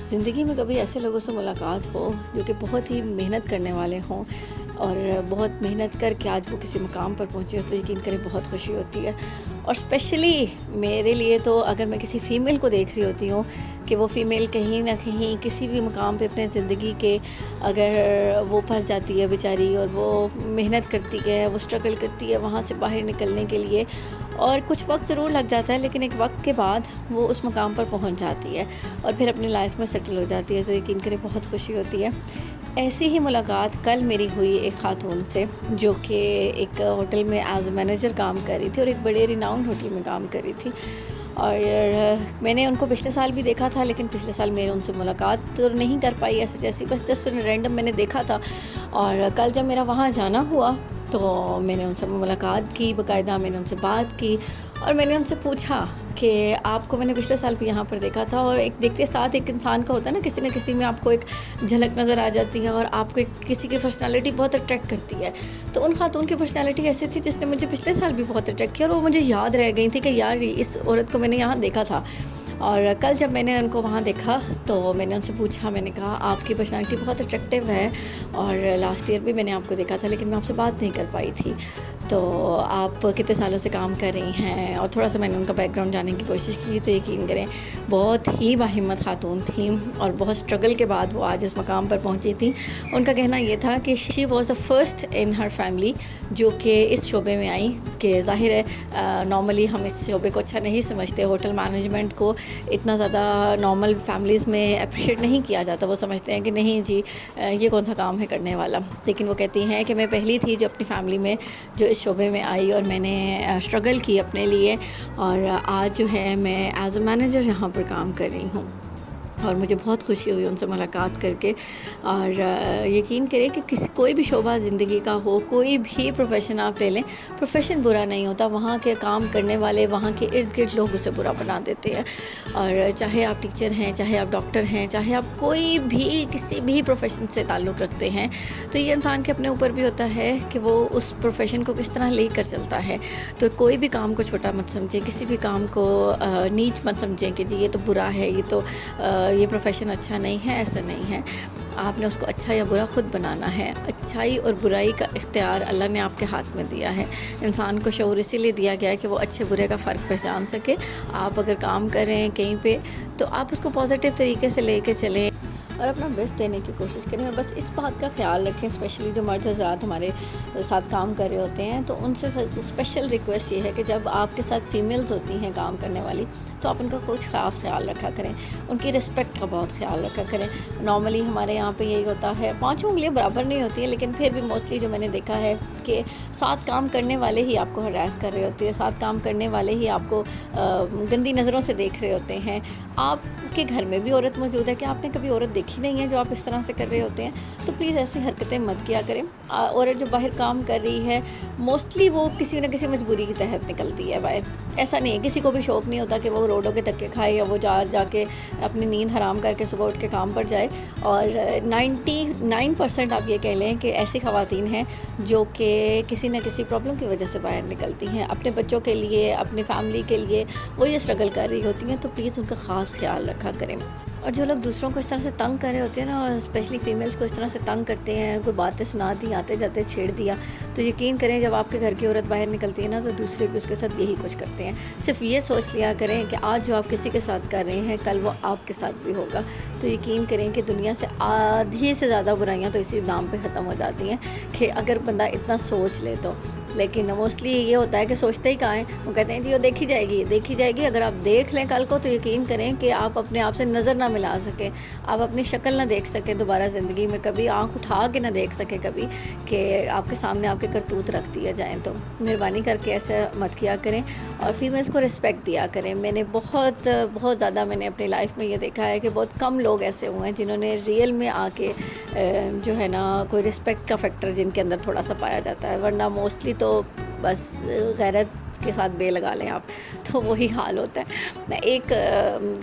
ज़िंदगी में कभी ऐसे लोगों से मुलाकात हो जो कि बहुत ही मेहनत करने वाले हों और बहुत मेहनत करके आज वो किसी मुकाम पर पहुँचे हो तो यकीन करें बहुत खुशी होती है। और स्पेशली मेरे लिए तो अगर मैं किसी फ़ीमेल को देख रही होती हूँ कि वो फ़ीमेल कहीं ना कहीं किसी भी मुकाम पे अपने ज़िंदगी के अगर वो फंस जाती है बेचारी और वो मेहनत करती है, वो स्ट्रगल करती है वहाँ से बाहर निकलने के लिए, और कुछ वक्त ज़रूर लग जाता है लेकिन एक वक्त के बाद वो उस मुकाम पर पहुंच जाती है और फिर अपनी लाइफ में सेटल हो जाती है, तो यकीन करें बहुत खुशी होती है। ऐसी ही मुलाकात कल मेरी हुई एक ख़ातून से जो कि एक होटल में एज मैनेजर काम कर रही थी और एक बड़े रिनाउंड होटल में काम कर रही थी। और मैंने उनको पिछले साल भी देखा था लेकिन पिछले साल मेरे उनसे मुलाकात तो नहीं कर पाई ऐसे जैसी, बस जस्ट रैंडम मैंने देखा था। और कल जब मेरा वहाँ जाना हुआ तो मैंने उनसे मुलाकात की, बाकायदा मैंने उनसे बात की और मैंने उनसे पूछा कि आपको मैंने पिछले साल भी यहाँ पर देखा था। और एक देखते साथ एक इंसान का होता है ना किसी में आपको एक झलक नज़र आ जाती है और आपको एक किसी की पर्सनालिटी बहुत अट्रैक्ट करती है। तो उन खातून की पर्सनालिटी ऐसी थी जिसने मुझे पिछले साल भी बहुत अट्रैक्ट किया और वो मुझे याद रह गई थी कि यार इस औरत को मैंने यहाँ देखा था। और कल जब मैंने उनको वहाँ देखा तो मैंने उनसे पूछा, मैंने कहा आपकी पर्सनालिटी बहुत अट्रैक्टिव है और लास्ट ईयर भी मैंने आपको देखा था लेकिन मैं आपसे बात नहीं कर पाई थी, तो आप कितने सालों से काम कर रही हैं। और थोड़ा सा मैंने उनका बैकग्राउंड जानने की कोशिश की तो यकीन करें बहुत ही बाहिम्मत खातून थी और बहुत स्ट्रगल के बाद वो आज इस मकाम पर पहुंची थी। उनका कहना ये था कि she was the first in her family जो कि इस शोबे में आई, कि ज़ाहिर है नॉर्मली हम इस शोबे को अच्छा नहीं समझते, होटल मैनेजमेंट को इतना ज़्यादा नॉर्मल फैमिलीज़ में अप्रिशिएट नहीं किया जाता। वो समझते हैं कि नहीं जी ये कौन सा काम है करने वाला। लेकिन वो कहती हैं कि मैं पहली थी जो अपनी फैमिली में जो इस शोबे में आई और मैंने स्ट्रगल की अपने लिए और आज जो है मैं एज अ मैनेजर यहाँ पर काम कर रही हूँ। और मुझे बहुत खुशी हुई उनसे मुलाकात करके। और यकीन करें कि कोई भी शोबा ज़िंदगी का हो, कोई भी प्रोफेशन आप ले लें, प्रोफेशन बुरा नहीं होता, वहाँ के काम करने वाले, वहाँ के इर्द गिर्द लोग उसे बुरा बना देते हैं। और चाहे आप टीचर हैं, चाहे आप डॉक्टर हैं, चाहे आप कोई भी किसी भी प्रोफेशन से ताल्लुक़ रखते हैं, तो ये इंसान के अपने ऊपर भी होता है कि वो उस प्रोफेशन को किस तरह ले कर चलता है। तो कोई भी काम को छोटा मत समझें, किसी भी काम को नीच मत समझें कि जी ये तो बुरा है, ये प्रोफेशन अच्छा नहीं है। ऐसा नहीं है, आपने उसको अच्छा या बुरा ख़ुद बनाना है। अच्छाई और बुराई का इख्तियार अल्लाह ने आपके हाथ में दिया है। इंसान को शऊर इसीलिए दिया गया है कि वो अच्छे बुरे का फ़र्क पहचान सके। आप अगर काम कर रहे हैं कहीं पे तो आप उसको पॉजिटिव तरीके से लेके चलें और अपना बेस्ट देने की कोशिश करें। और बस इस बात का ख्याल रखें, स्पेशली जो मर्द हज़रात हमारे साथ काम कर रहे होते हैं, तो उनसे स्पेशल रिक्वेस्ट ये है कि जब आपके साथ फ़ीमेल्स होती हैं काम करने वाली तो आप उनका कुछ ख़ास ख्याल रखा करें, उनकी रिस्पेक्ट का बहुत ख्याल रखा करें। नॉर्मली हमारे यहाँ पे यही होता है, पाँचों उंगलियाँ बराबर नहीं होती हैं लेकिन फिर भी मोस्टली जो मैंने देखा है कि साथ काम करने वाले ही आपको हरास कर रहे होते हैं, साथ काम करने वाले ही आपको गंदी नज़रों से देख रहे होते हैं। आपके घर में भी औरत मौजूद है कि आपने कभी औरत देखी नहीं है जो आप इस तरह से कर रहे होते हैं, तो प्लीज़ ऐसी हरकतें मत किया करें। औरत जो बाहर काम कर रही है मोस्टली वो किसी न किसी मजबूरी के तहत निकलती है बाहर। ऐसा नहीं है, किसी को भी शौक़ नहीं होता कि वो रोडों के धक्के खाए या वो जाके अपनी नींद हराम करके सुबह उठ के काम पर जाए। और 99% आप ये कह लें कि ऐसी ख़वातीन हैं जो कि किसी न किसी प्रॉब्लम की वजह से बाहर निकलती हैं, अपने बच्चों के लिए, अपनी फैमिली के लिए वो ये स्ट्रगल कर रही होती हैं। तो प्लीज़ उनका ख़ास ख्याल रखा करें। और जो लोग दूसरों को इस तरह से तंग कर रहे होते हैं ना, और स्पेशली फ़ीमेल्स को इस तरह से तंग करते हैं, कोई बातें सुना दी, आते जाते छेड़ दिया, तो यकीन करें जब आपके घर की औरत बाहर निकलती है ना तो दूसरे भी उसके साथ यही कुछ करते हैं। सिर्फ ये सोच लिया करें कि आज जो आप किसी के साथ कर रहे हैं कल वो आपके साथ भी होगा। तो यकीन करें कि दुनिया से आधी से ज़्यादा बुराइयाँ तो इसी नाम पे ख़त्म हो जाती हैं कि अगर बंदा इतना सोच ले तो। लेकिन मोस्टली ये होता है कि सोचते ही कहाँ हैं, वो कहते हैं जी वो देखी जाएगी। अगर आप देख लें कल को तो यकीन करें कि आप अपने आप से नज़र ना मिला सकें, आप अपनी शक्ल ना देख सकें दोबारा ज़िंदगी में, कभी आंख उठा के ना देख सकें कभी कि आपके सामने आपके करतूत रख दिया जाए। तो मेहरबानी करके ऐसा मत किया करें और फीमेल्स को रिस्पेक्ट दिया करें। मैंने बहुत ज़्यादा मैंने अपनी लाइफ में ये देखा है कि बहुत कम लोग ऐसे हुए हैं जिन्होंने रियल में आके जो है ना कोई रिस्पेक्ट का फैक्टर जिनके अंदर थोड़ा सा पाया जाता है, वरना मोस्टली तो बस गैरत के साथ बे लगा लें आप, तो वही हाल होता है। एक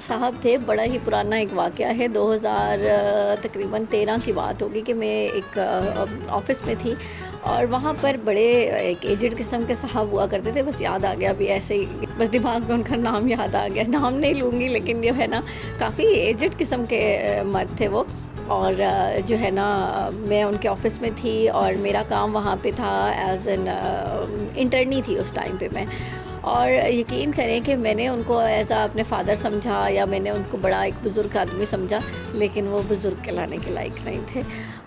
साहब थे, बड़ा ही पुराना एक वाक़या है, 2000 तकरीबन 13 की बात होगी कि मैं एक ऑफ़िस में थी और वहाँ पर बड़े एक एजड किस्म के साहब हुआ करते थे। बस याद आ गया अभी ऐसे ही, बस दिमाग में उनका नाम याद आ गया, नाम नहीं लूँगी, लेकिन जो है ना काफ़ी एजड किस्म के मर्द थे वो। और जो है ना मैं उनके ऑफ़िस में थी और मेरा काम वहाँ पे था एज़ एन इंटर्नी थी उस टाइम पे मैं। और यकीन करें कि मैंने उनको एज़ आ अपने फ़ादर समझा या मैंने उनको बड़ा एक बुज़ुर्ग आदमी समझा, लेकिन वो बुज़ुर्ग कहलाने के लायक नहीं थे।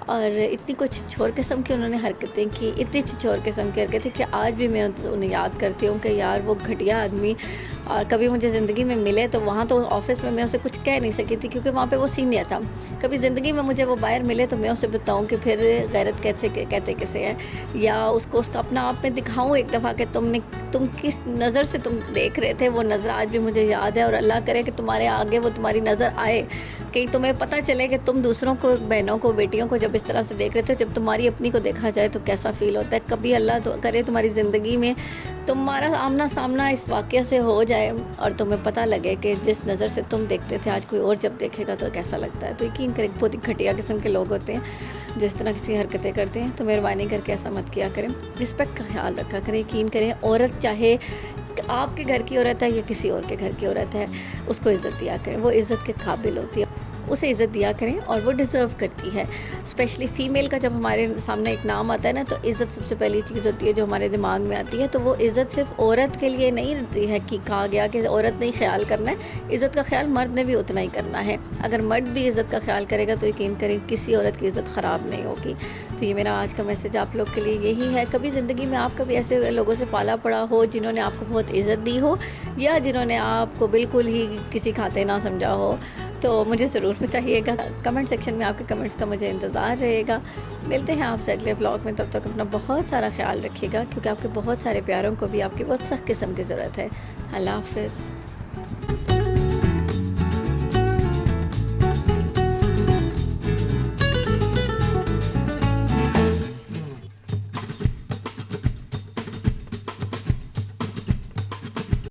और इतनी कुछ छिछोर किस्म की उन्होंने हरकतें की, इतनी छिछोर किस्म की हरकतें कि आज भी मैं उन्हें याद करती हूँ कि यार वो घटिया आदमी और कभी मुझे ज़िंदगी में मिले तो वहाँ तो ऑफ़िस में मैं उसे कुछ कह नहीं सकी थी क्योंकि वहाँ पे वो सीनियर था। कभी ज़िंदगी में मुझे वो बाहर मिले तो मैं उसे बताऊँ कि फिर गैरत कैसे कहते कैसे हैं, या उसको अपना आप में दिखाऊँ एक दफ़ा कि तुम किस नज़र से तुम देख रहे थे। वो नज़र आज भी मुझे याद है और अल्लाह करे कि तुम्हारे आगे वो तुम्हारी नज़र आए, कहीं तुम्हें पता चले कि तुम दूसरों को, बहनों को, बेटियों को जब इस तरह से देख रहे थे, जब तुम्हारी अपनी को देखा जाए तो कैसा फ़ील होता है। कभी अल्लाह तो करे तुम्हारी ज़िंदगी में तुम्हारा आमना सामना इस वाक़या से हो जाए और तुम्हें पता लगे कि जिस नज़र से तुम देखते थे आज कोई और जब देखेगा तो कैसा लगता है। तो यकीन करें बहुत ही घटिया किस्म के लोग होते हैं जिस तरह की हरकतें करते हैं। तो मेहरबानी करके ऐसा मत किया करें, रिस्पेक्ट का ख्याल रखा करें। यकीन करें औरत चाहे आपके घर की औरत है या किसी और के घर की औरत है, उसको इज़्ज़त दिया करें, वो इज़्ज़त के काबिल होती है, उसे इज़्ज़त दिया करें और वो डिज़र्व करती है। स्पेशली फ़ीमेल का जब हमारे सामने एक नाम आता है ना, तो इज़्ज़त सबसे पहली चीज़ होती है जो हमारे दिमाग में आती है। तो वो इज़्ज़त सिर्फ औरत के लिए नहीं रहती है कि कहा गया कि औरत ने ही ख्याल करना है, इज़्ज़त का ख्याल मर्द ने भी उतना ही करना है। अगर मर्द भी इज़्ज़त का ख्याल करेगा तो यकीन करें किसी औरत की इज़्ज़त ख़राब नहीं होगी। तो ये मेरा आज का मैसेज आप लोग के लिए यही है। कभी ज़िंदगी में आप कभी ऐसे लोगों से पाला पड़ा हो जिन्होंने आपको बहुत इज़्ज़त दी हो या जिन्होंने आपको बिल्कुल ही किसी खाते ना समझा हो, तो मुझे ज़रूर बताइएगा। कमेंट सेक्शन में आपके कमेंट्स का मुझे इंतज़ार रहेगा। मिलते हैं आपसे अगले व्लॉग में, तब तक अपना बहुत सारा ख्याल रखिएगा क्योंकि आपके बहुत सारे प्यारों को भी आपकी बहुत सख्त किस्म की ज़रूरत है। अल्लाह हाफ़िज़।